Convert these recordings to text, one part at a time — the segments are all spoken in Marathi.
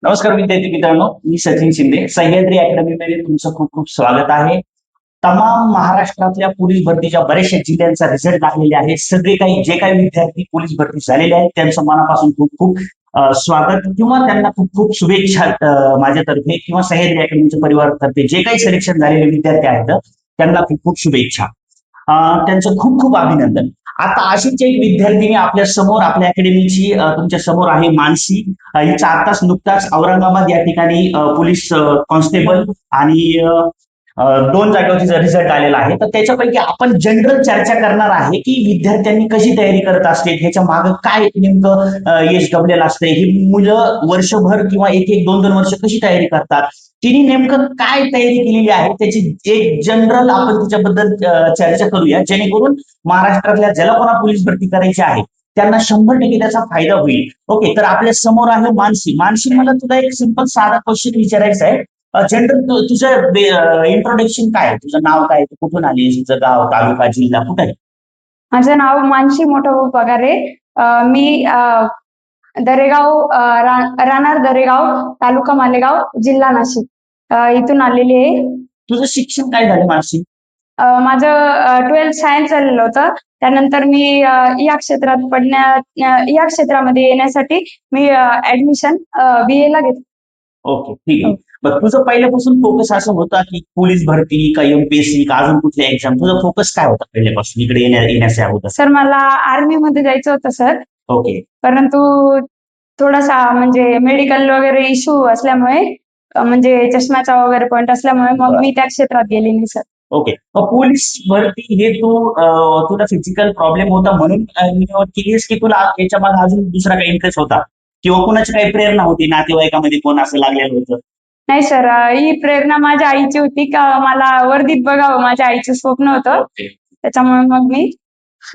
नमस्कार विद्यार्थी मित्रांनो, मी सचिन शिंदे. सह्याद्री अकॅडमीमध्ये तुमचं खूप खूप स्वागत आहे. तमाम महाराष्ट्रातल्या पोलीस भरतीच्या बऱ्याचशा जिल्ह्यांचा रिझल्ट लागलेले आहे. सगळे काही जे काही विद्यार्थी पोलीस भरती झालेले आहेत त्यांचं मनापासून खूप खूप स्वागत किंवा त्यांना खूप खूप शुभेच्छा माझ्यातर्फे किंवा सह्याद्री अकॅडमीच्या परिवारातर्फे जे काही सिलेक्शन झालेले विद्यार्थी आहेत त्यांना खूप खूप शुभेच्छा. त्यांचं खूप खूप अभिनंदन. आता अशीच एक विद्यार्थिनी आपल्या समोर आपल्या अकॅडमीची तुमच्या समोर आहे मानसी. हिचा आताच नुकताच औरंगाबाद या ठिकाणी पोलीस कॉन्स्टेबल आणि 2 जागेवरती रिझल्ट आलेला आहे. तर त्याच्यापैकी आपण जनरल चर्चा करणार आहे की विद्यार्थ्यांनी कशी तयारी करत असते, ह्याच्या मागे काय नेमकं यश गमलेलं असतंय, ही मुलं वर्षभर किंवा एक एक 2-2 वर्ष कशी तयारी करतात, तिने नेमकं काय तयारी केलेली आहे, त्याची एक जनरल आपण त्याच्याबद्दल चर्चा करूया, जेणेकरून महाराष्ट्रातल्या ज्याला कोणा पोलीस भरती करायची आहे त्यांना 100% त्याचा फायदा होईल. ओके, तर आपल्या समोर आहे मानसी. मानसी, मला तुला एक सिंपल साधा क्वेश्चन विचारायचा आहे. जनरल तुझं इंट्रोडक्शन काय आहे? तुझं नाव काय, तू कुठून आलीस, तुझं गाव, तालुका, जिल्हा कुठे आहे? माझं नाव मानसी मोठाभाऊ पगारे. मी दरेगाव, राहणार दरेगाव, तालुका मालेगाव, जिल्हा नाशिक इथून आलेली आहे. तुझं शिक्षण काय झालं मानसी? माझं 12th सायन्स झालेलं होतं. त्यानंतर मी या क्षेत्रामध्ये येण्यासाठी मी ऍडमिशन BA ला घेतली. ओके, ठीक आहे. मग तुझं पहिल्यापासून फोकस असं होता की पोलीस भरती का MPSC का अजून कुठल्या एक्झाम, तुझा फोकस काय होता पहिल्यापासून इकडे येण्याच्या अगोदर? सर, मला आर्मी मध्ये जायचं होतं सर. ओके. परंतु थोडासा म्हणजे मेडिकल वगैरे इश्यू असल्यामुळे, म्हणजे चष्म्याचा वगैरे पॉईंट असल्यामुळे मग मी त्या क्षेत्रात गेले नाही सर. ओके. मग पोलीस भरती हे तुला फिजिकल प्रॉब्लेम होता म्हणून निवड केलीस की तुला याच्या मागे अजून दुसरा काही इंटरेस्ट होता किंवा कुणाची काही प्रेरणा होती, नातेवाईकामध्ये कोण असं लागलेलं होतं? नाही सर, ही प्रेरणा माझ्या आईची होती का मला वर्दीत बघावं, माझ्या आईचं स्वप्न होतं. ओके. त्याच्यामुळे मग मी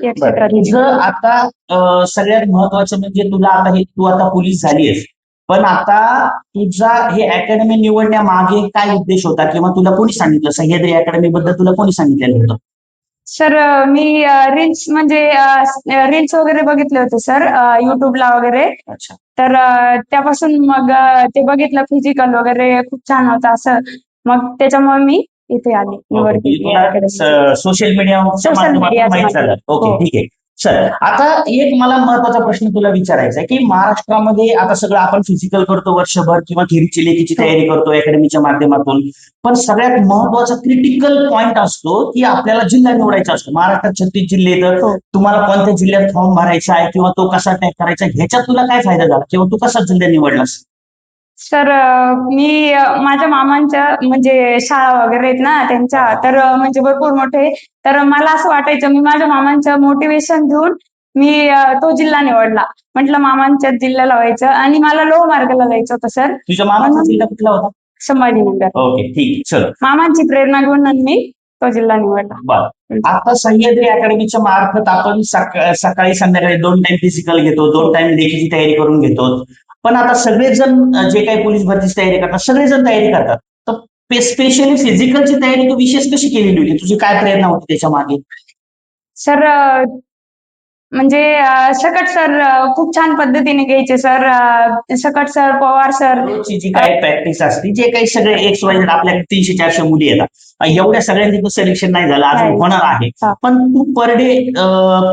या क्षेत्रात गेले. तुझं आता सगळ्यात महत्वाचं म्हणजे तुला आता तू आता पोलीस झालीयस, पण आता तुझा हे अकॅडमी निवडण्यामागे काय उद्देश होता किंवा तुला कोणी सांगितलं, सह्याद्री अकॅडमी बद्दल तुला कोणी सांगितलेलं होतं? सर, मी रील्स म्हणजे रील्स वगैरे बघितले होते सर, युट्यूबला वगैरे. अच्छा. तर त्यापासून मग ते बघितलं, फिजिकल वगैरे खूप छान होतं असं. मग त्याच्यामुळे मी इथे आले, निवड केली. सोशल मीडियाच्या सोशल माध्यमातून मीडिया माहित झालं. ओके, हो. ठीक आहे. सर, आता एक मला महत्वाचा प्रश्न तुला विचारायचा आहे की महाराष्ट्रामध्ये आता सगळं आपण फिजिकल करतो वर्षभर किंवा थेरीची लेखीची तयारी करतो अकॅडमीच्या माध्यमातून, पण सगळ्यात महत्वाचा क्रिटिकल पॉइंट असतो की आपल्याला जिल्हा निवडायचा असतो. महाराष्ट्रात 36 जिल्हे आहेत. हो. तुम्हाला कोणत्या जिल्ह्यात फॉर्म भरायचा आहे किंवा तो कसा टॅग करायचा, ह्याच्यात तुला काय फायदा झाला किंवा तू कसा जिल्हा निवडलास? सर, मी माझ्या मामांच्या म्हणजे शाळा वगैरे आहेत ना त्यांच्या, तर म्हणजे भरपूर मोठे. तर मला असं वाटायचं मी माझ्या मामांचं मोटिवेशन घेऊन मी तो जिल्हा निवडला. म्हटलं मामांच्या जिल्ह्याला व्हायचं आणि मला लोह मार्गाला जायचं होतं सर. तुझ्या मामाचा जिल्हा कुठला होता? संभाजीनगर. ओके, ठीक. चल, मामांची प्रेरणा घेऊन मी तो जिल्हा निवडला. बरं. आता सह्याद्री अकॅडमीच्या मार्फत आपण सकाळी संध्याकाळी 2 टाइम फिजिकल घेतो, 2 टाइम लेखीची तयारी करून घेतो. पण आता सगळेजण जे काही पोलीस भरतीची तयारी करतात सगळेजण तयारी करतात, तर स्पेशली फिजिकलची तयारी तू विशेष कशी केलेली होती? तुझी काय प्रेरणा होती त्याच्या मागे? सर, म्हणजे सकट सर खूप छान पद्धतीने घ्यायचे सर. सकट सर, पवार सर. रोजची जी काही प्रॅक्टिस असते, जे काही सगळे एक्स वाय आपल्याकडे 300-400 मुली येतात, एवढ्या सगळ्यांचं सिलेक्शन नाही झालं, अजून नाही. होणार आहे. हा. पण तू पर डे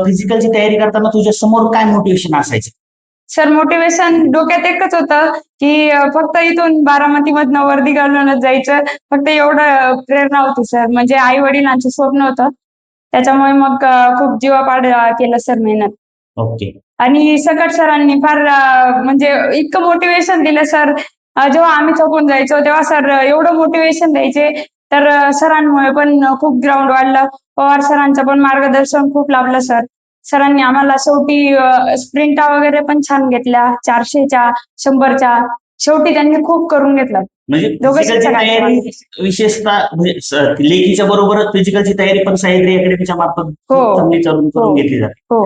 फिजिकलची तयारी करताना तुझ्या समोर काय मोटिवेशन असायचं? सर, मोटिवेशन डोक्यात एकच होतं की फक्त इथून बारामतीमधनं वर्दी घालूनच जायचं, फक्त एवढं प्रेरणा होती सर. म्हणजे आई वडिलांचं स्वप्न होतं, त्याच्यामुळे मग खूप जीवापाड केलं सर मेहनत. ओके. आणि सकट सरांनी फार म्हणजे इतकं मोटिवेशन दिलं सर. जेव्हा आम्ही थकून जायचो तेव्हा सर एवढं मोटिवेशन द्यायचे. तर सरांमुळे पण खूप ग्राउंड वाढलं. पवार सरांचं पण मार्गदर्शन खूप लाभलं सर. सरांनी आम्हाला शेवटी स्प्रिंटा वगैरे पण छान घेतल्या, 400च्या, 100च्या. शेवटी त्यांनी खूप करून घेतलं. म्हणजे दोघं फिजिकलची शिक्षकांच्या तयारी मागे. विशेषतः म्हणजे लेखीच्या बरोबरच फिजिकलची तयारी पण सह्याद्री अकॅडमीच्या मार्फत हो. चांगली करून हो. घेतली जाते. हो.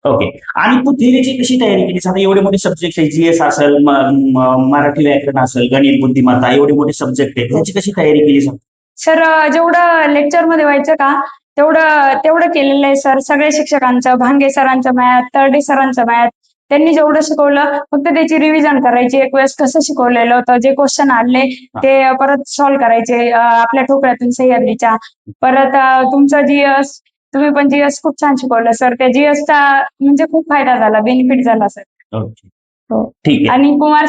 ओके. आणि तू थेरीची कशी तयारी केलीस? आता एवढे मोठे सब्जेक्ट आहे, GS असेल, मराठी व्याकरण असेल, गणित, बुद्धिमत्ता, एवढे मोठे सब्जेक्ट आहेत, ह्याची कशी तयारी केलीस? सर, जेवढं लेक्चर मध्ये व्हायचं का तेवढं तेवढं केलेलं आहे सर. सगळे शिक्षकांचं, भांगे सरांचं मॅथ, तरडे सरांचं मॅथ, त्यांनी जेवढं शिकवलं फक्त त्याची रिव्हिजन करायची, एक वेळेस कसं शिकवलेलं होतं, जे क्वेश्चन आणले ते परत सॉल्व्ह करायचे आपल्या ठोकळ्यातून सह्याद्रीच्या. परत तुमचं जीएस, तुम्ही पण जीएस खूप छान शिकवलं सर. त्या जीएसचा म्हणजे खूप फायदा झाला, बेनिफिट झाला सर. ओके, हो. ठीक आहे. आणि कुमार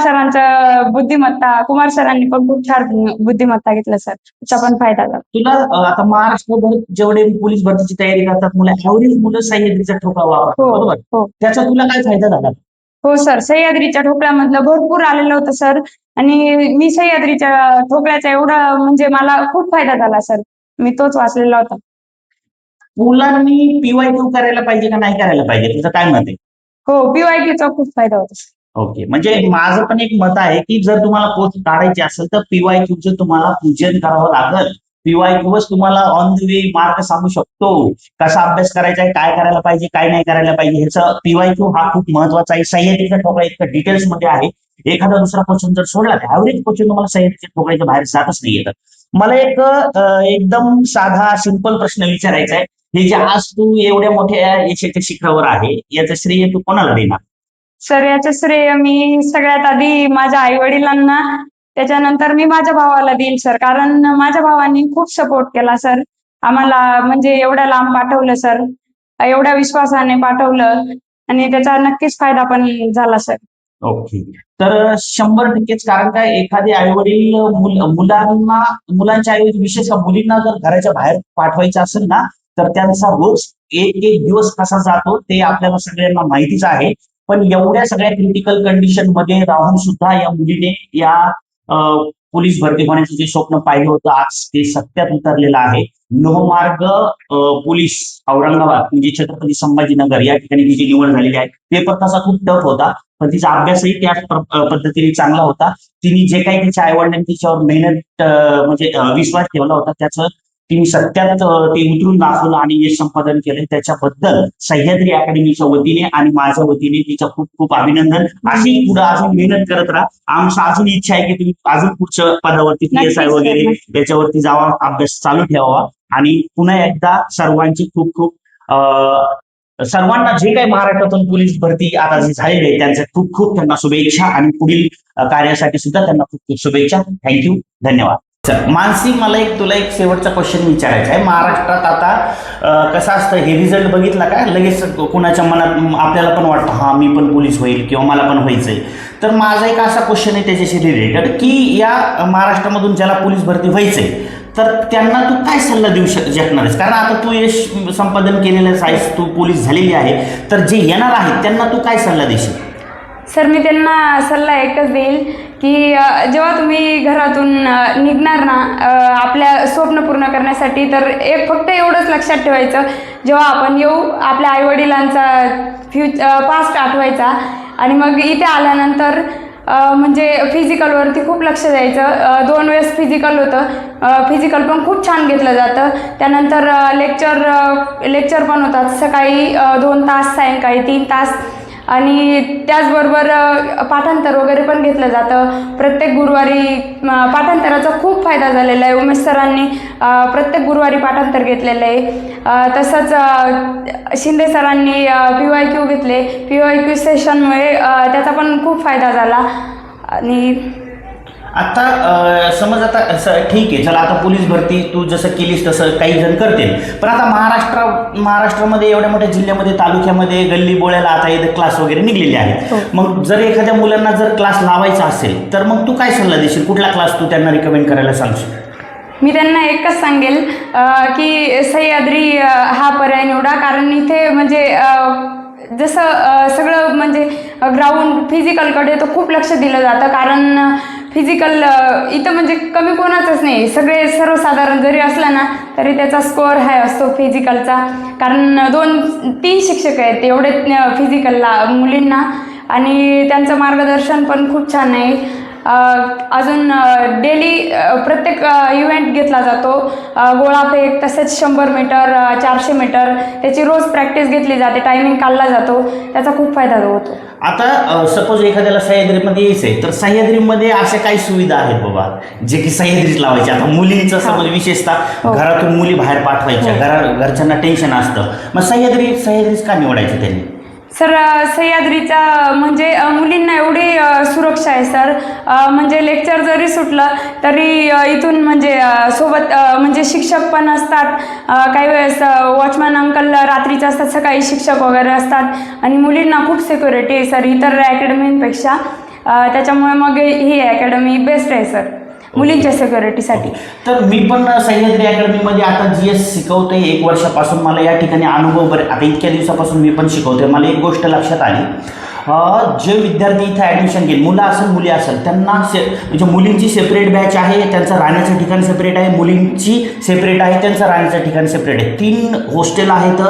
सरांनी पण खूप छान बुद्धिमत्ता घेतलं सर, त्याचा पण फायदा झाला. तुला आता महाराष्ट्रभर जेवढे पोलीस भरतीची तयारी करतात मुलं, ऍव्हरेज मुलं सह्याद्रीचा ठोकळा वापरतात, हो बरोबर? हो त्याचा तुला काय फायदा झाला? हो सर, सह्याद्रीच्या ठोकळ्यामधलं भरपूर आलेलं होतं सर. आणि मी सह्याद्रीच्या ठोकळ्याचा एवढा म्हणजे मला खूप फायदा झाला सर. मी तोच वाचलेला होता. मुलांनी PYQ करायला पाहिजे का नाही करायला पाहिजे, तुझं काय मत आहे? हो, PYQचा खूप फायदा होता सर. ओके, म्हणजे माझं पण एक मत आहे की जर तुम्हाला पोस्ट काढायची असेल तर PYQचं तुम्हाला पूजन करावं लागेल. PYQच तुम्हाला ऑन द वे मार्ग सांगू शकतो, कसा अभ्यास करायचा आहे, काय करायला पाहिजे, काय नाही करायला पाहिजे. ह्याचा PYQ हा खूप महत्वाचा आहे. सह्याद्रीचा ठोकळा इतकं डिटेल्स मध्ये आहे. एखादा दुसरा क्वेश्चन जर सोडला तर ऍव्हरेज क्वेश्चन तुम्हाला सह्याद्रीच्या ठोकळ्याच्या बाहेर जातच नाही येतं. मला एक एकदम साधा सिंपल प्रश्न विचारायचा आहे. हे जे आज तू एवढ्या मोठ्या यशाच्या शिखरावर आहे, याचं श्रेय तू कोणाला देणार? सर, याचं श्रेय मी सगळ्यात आधी माझ्या आई वडिलांना, त्याच्यानंतर मी माझ्या भावाला देईल सर. कारण माझ्या भावांनी खूप सपोर्ट केला सर आम्हाला, म्हणजे एवढ्या लांब पाठवलं सर, एवढ्या विश्वासाने पाठवलं आणि त्याचा नक्कीच फायदा पण झाला सर. ओके, तर 100%च. कारण काय, एखादे आई वडील मुलांच्या ऐवजी विशेषतः मुलींना जर घराच्या बाहेर पाठवायचं असेल ना, तर त्यांचा रोज एक एक दिवस कसा जातो ते आपल्याला सगळ्यांना माहितीच आहे. पण एवढ्या सगळ्या क्रिटिकल कंडिशन मध्ये राहून सुद्धा या मुलीने या पोलीस भरती होण्याचं जे स्वप्न पाहिलं होतं आज ते सत्यात उतरलेलं आहे. लोहमार्ग पोलीस औरंगाबाद म्हणजे छत्रपती संभाजीनगर या ठिकाणी तिची निवड झालेली आहे. पेपर तसा खूप टफ होता, पण तिचा अभ्यासही त्याच पद्धतीने चांगला होता. तिने जे काही तिच्या आईवडिलांनी तिच्यावर मेहनत म्हणजे विश्वास ठेवला होता, त्याचं तिने सत्यात ते उतरून दाखवलं आणि यश संपादन केलं. त्याच्याबद्दल सह्याद्री अकॅडमीच्या वतीने आणि माझ्या वतीने तिचं खूप खूप अभिनंदन. अशी पुढे अजून मेहनत करत राहा. आमची अजून इच्छा आहे की तुम्ही अजून पुढच्या पदावरती PSI वगैरे त्याच्यावरती जावा, अभ्यास चालू ठेवावा. आणि पुन्हा एकदा सर्वांची खूप खूप सर्वांना जे काही महाराष्ट्रातून पोलीस भरती आता जी झालेली आहे त्यांचे खूप खूप त्यांना शुभेच्छा आणि पुढील कार्यासाठी सुद्धा त्यांना खूप खूप शुभेच्छा. थँक्यू, धन्यवाद. मानसी, मला तुला एक शेवटचा क्वेश्चन विचारायचा आहे. महाराष्ट्रात आता कसं असतं, हे रिझल्ट बघितला का लगेच कुणाच्या मनात आपल्याला पण वाटतं हा मी पण पोलीस होईल किंवा मला पण व्हायचंय. तर माझा एक असा क्वेश्चन आहे त्याच्याशी रिलेटेड की या महाराष्ट्रामधून ज्याला पोलीस भरती व्हायचंय तर त्यांना तू काय सल्ला देऊ शकणार आहेस? कारण आता तू यश संपादन केलेलं आहेस, तू पोलीस झालेली आहे, तर जे येणार आहेत त्यांना तू काय सल्ला देशील? सर, मी त्यांना सल्ला एकच देईल की जेव्हा तुम्ही घरातून निघणार ना आपल्या स्वप्न पूर्ण करण्यासाठी, तर फक्त एवढंच लक्षात ठेवायचं, जेव्हा आपण येऊ आपल्या आईवडिलांचा पास्ट आठवायचा आणि मग इथे आल्यानंतर म्हणजे फिजिकलवरती खूप लक्ष द्यायचं. 2 वेळेस फिजिकल होतं, फिजिकल पण खूप छान घेतलं जातं. त्यानंतर लेक्चर पण होतात, सकाळी 2 तास, सायंकाळी 3 तास. आणि त्याचबरोबर पाठांतर वगैरे पण घेतलं जातं प्रत्येक गुरुवारी. पाठांतराचा खूप फायदा झालेला आहे. उमेश सरांनी प्रत्येक गुरुवारी पाठांतर घेतलेलं आहे. तसंच शिंदे सरांनी PYQ घेतले. PYQ सेशनमुळे त्याचा पण खूप फायदा झाला. आणि आता समज आता ठीक आहे, चला आता पोलीस भरती तू जसं केलीस तसं काही जण करतील, पण आता महाराष्ट्रामध्ये एवढ्या मोठ्या जिल्ह्यामध्ये, तालुक्यामध्ये, गल्ली बोळ्याला आता इथं क्लास वगैरे निघलेले आहेत. मग जर एखाद्या मुलांना जर क्लास लावायचा असेल तर मग तू काय सल्ला देशील? कुठला क्लास तू त्यांना रिकमेंड करायला सांगशील? मी त्यांना एकच सांगेल की सह्याद्री हा पर्याय निवडा. कारण इथे म्हणजे जसं सगळं म्हणजे ग्राउंड फिजिकलकडे तर खूप लक्ष दिलं जातं. कारण फिजिकल इथं म्हणजे कमी कोणाचंच नाही, सगळे सर्वसाधारण जरी असला ना तरी त्याचा स्कोअर हाय असतो फिजिकलचा. कारण 2-3 शिक्षक आहेत एवढे फिजिकलला मुलींना आणि त्यांचं मार्गदर्शन पण खूप छान आहे. अजून डेली प्रत्येक इव्हेंट घेतला जातो, गोळाफेक, तसेच 100 मीटर, 400 मीटर, त्याची रोज प्रॅक्टिस घेतली जाते, टायमिंग काढला जातो, त्याचा खूप फायदा होतो. आता सपोज एखाद्याला सह्याद्रीमध्ये यायचंय तर सह्याद्रीमध्ये अशा काही सुविधा आहेत बाबा जे की सह्याद्रीत लावायचे? आता मुलींचं समज विशेषतः घरातून मुली बाहेर पाठवायच्या, घरच्यांना टेन्शन असतं, मग सह्याद्रीच का निवडायचं त्यांनी? सर सह्याद्रीचा म्हणजे मुलींना एवढी सुरक्षा आहे सर. म्हणजे लेक्चर जरी सुटलं तरी इथून म्हणजे सोबत म्हणजे शिक्षक पण असतात. काही वेळेस वॉचमॅन अंकल रात्रीचे असतात, सकाळी शिक्षक वगैरे असतात आणि मुलींना खूप सिक्युरिटी आहे सर इतर अकॅडमींपेक्षा. त्याच्यामुळे मग ही अकॅडमी बेस्ट आहे सर मुलींच्या सिक्युरिटीसाठी. तर मी पण सह्याद्री अकॅडमीमध्ये आता GS शिकवते 1 वर्षापासून. मला या ठिकाणी अनुभव बरे, आता इतक्या दिवसापासून मी पण शिकवते. मला एक गोष्ट लक्षात आली, जे विद्यार्थी इथे ॲडमिशन घेईल, मुलं असेल मुली असेल, त्यांना म्हणजे मुलींची सेपरेट बॅच आहे, त्यांचं राहण्याचं ठिकाण सेपरेट आहे, मुलींची सेपरेट आहे, त्यांचं राहण्याचं ठिकाण सेपरेट आहे. 3 हॉस्टेल आहेत,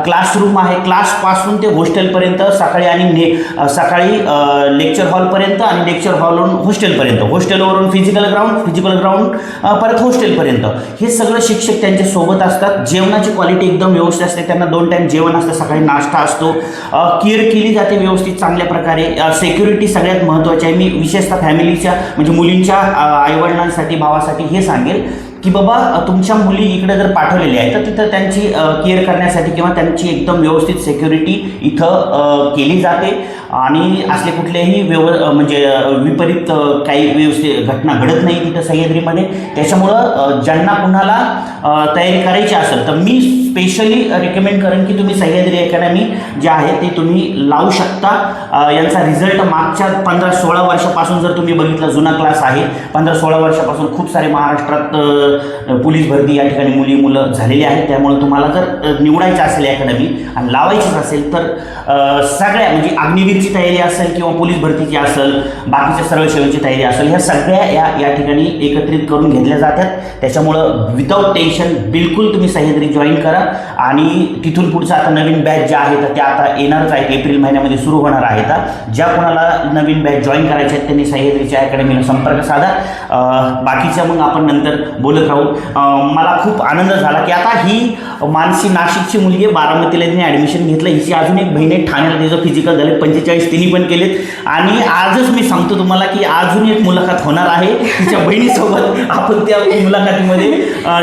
क्लासरूम आहे, क्लासपासून ते हॉस्टेलपर्यंत, सकाळी आणि सकाळी लेक्चर हॉलपर्यंत आणि लेक्चर हॉलवरून हॉस्टेलपर्यंत, हॉस्टेलवरून फिजिकल ग्राउंड परत हॉस्टेलपर्यंत. हे सगळं शिक्षक त्यांच्या सोबत असतात. जेवणाची क्वालिटी एकदम व्यवस्थित असते, त्यांना 2 टाईम जेवण असतं, सकाळी नाश्ता असतो, केअर केली जाते व्यवस्थित चांगल्या प्रकारे. सिक्युरिटी सगळ्यात महत्त्वाची आहे. मी विशेषतः फॅमिलीच्या म्हणजे मुलींच्या आईवडिलांसाठी, भावासाठी हे सांगेल की बाबा तुमच्या मुली इकडे जर पाठवलेल्या आहेत तर तिथं त्यांची केअर करण्यासाठी किंवा त्यांची एकदम व्यवस्थित सिक्युरिटी इथं केली जाते आणि असले कुठलेही म्हणजे विपरीत काही व्यवस्थित घटना घडत नाही तिथं सह्याद्रीमध्ये. त्याच्यामुळं ज्यांना कुणाला तयारी करायची असेल तर मी स्पेशली रेकमेंड करेन की तुम्ही सह्याद्री अकॅडमी जे आहे ते तुम्ही लावू शकता. यांचा रिझल्ट मागच्या 15-16 वर्षापासून जर तुम्ही बघितलं, जुना क्लास आहे, 15-16 वर्षापासून खूप सारे महाराष्ट्रात पोलीस भरती या ठिकाणी मुलं झालेली आहेत. त्यामुळे तुम्हाला जर निवडायची असेल अकॅडमी आणि लावायचीच असेल तर सगळ्या म्हणजे अग्निवीरची तयारी असेल किंवा पोलीस भरतीची असेल, बाकीच्या सर्व सेवेची तयारी असेल, ह्या सगळ्या या ठिकाणी एकत्रित करून घेतल्या जातात. त्याच्यामुळं विदाऊट टेन्शन बिलकुल तुम्ही सह्याद्री जॉईन करा आणि तिथून पुढचं आता नवीन बॅच ज्या आहेत त्या आता येणारच आहेत, एप्रिल महिन्यामध्ये सुरू होणार आहेत. ज्या कोणाला नवीन बॅच जॉईन करायचे आहेत त्यांनी सह्याद्रीच्या अकॅडमीला संपर्क साधा. बाकीच्या मग आपण नंतर बोलत राहू. मला खूप आनंद झाला की आता ही मानसी नाशिकची मुलगी आहे, बारामतीला तिने ॲडमिशन घेतलं. हिची अजून एक बहीण आहे ठाण्याला, तिचं फिजिकल झाले 45 तिने पण केलेत. आणि आजच मी सांगतो तुम्हाला की अजून एक मुलाखत होणार आहे तिच्या बहिणीसोबत. आपण त्या मुलाखतीमध्ये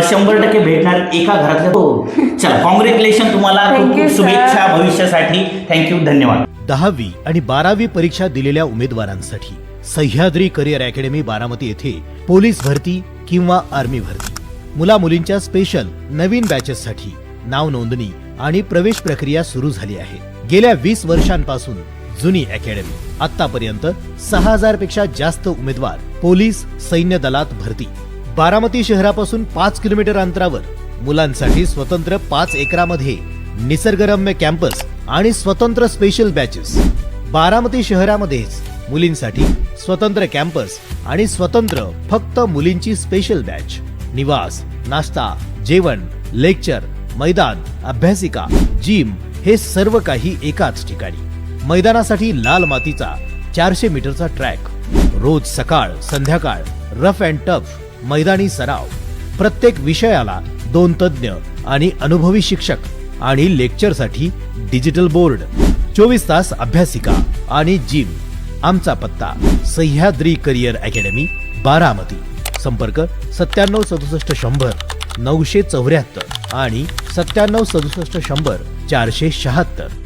100% भेटणार एका घरातल्या. हो चला, कॉंग्रॅच्युलेशन तुम्हाला, खूप खूप शुभेच्छा भविष्यासाठी. थँक्यू, धन्यवाद. 10वी आणि 12वी परीक्षा दिलेल्या उमेदवारांसाठी सह्याद्री करिअर अकॅडमी बारामती येथे पोलीस भरती किंवा आर्मी भरती, मुला मुलींच्या स्पेशल नवीन बॅचेससाठी नाव नोंदणी आणि प्रवेश प्रक्रिया सुरू झाली आहे. गेल्या 20 वर्षांपासून जुनी अकॅडमी. आतापर्यंत 6000 पेक्षा जास्त उमेदवार पोलीस सैन्य दलात भरती. बारामती शहरापासून 5 किलोमीटर अंतरावर मुलांसाठी स्वतंत्र 5 एकरामध्ये निसर्गरम्य कॅम्पस आणि स्वतंत्र स्पेशल बॅचेस. बारामती शहरामध्येच मुलींसाठी स्वतंत्र कॅम्पस आणि स्वतंत्र फक्त मुलींची स्पेशल बॅच. निवास, नाश्ता, जेवण, लेक्चर, मैदान, अभ्यासिका, जिम हे सर्व काही एकाच ठिकाणी. मैदानासाठी लाल मातीचा 400 मीटरचा ट्रॅक. रोज सकाळ संध्याकाळ रफ अँड टफ मैदानी सराव. प्रत्येक विषयाला 2 तज्ञ आणि अनुभवी शिक्षक आणि लेक्चरसाठी डिजिटल बोर्ड. 24 तास अभ्यासिका आणि जिम. आमचा पत्ता सह्याद्री करिअर अकॅडमी बारामती. संपर्क 97 67 100 974 आणि 97 67 100 476.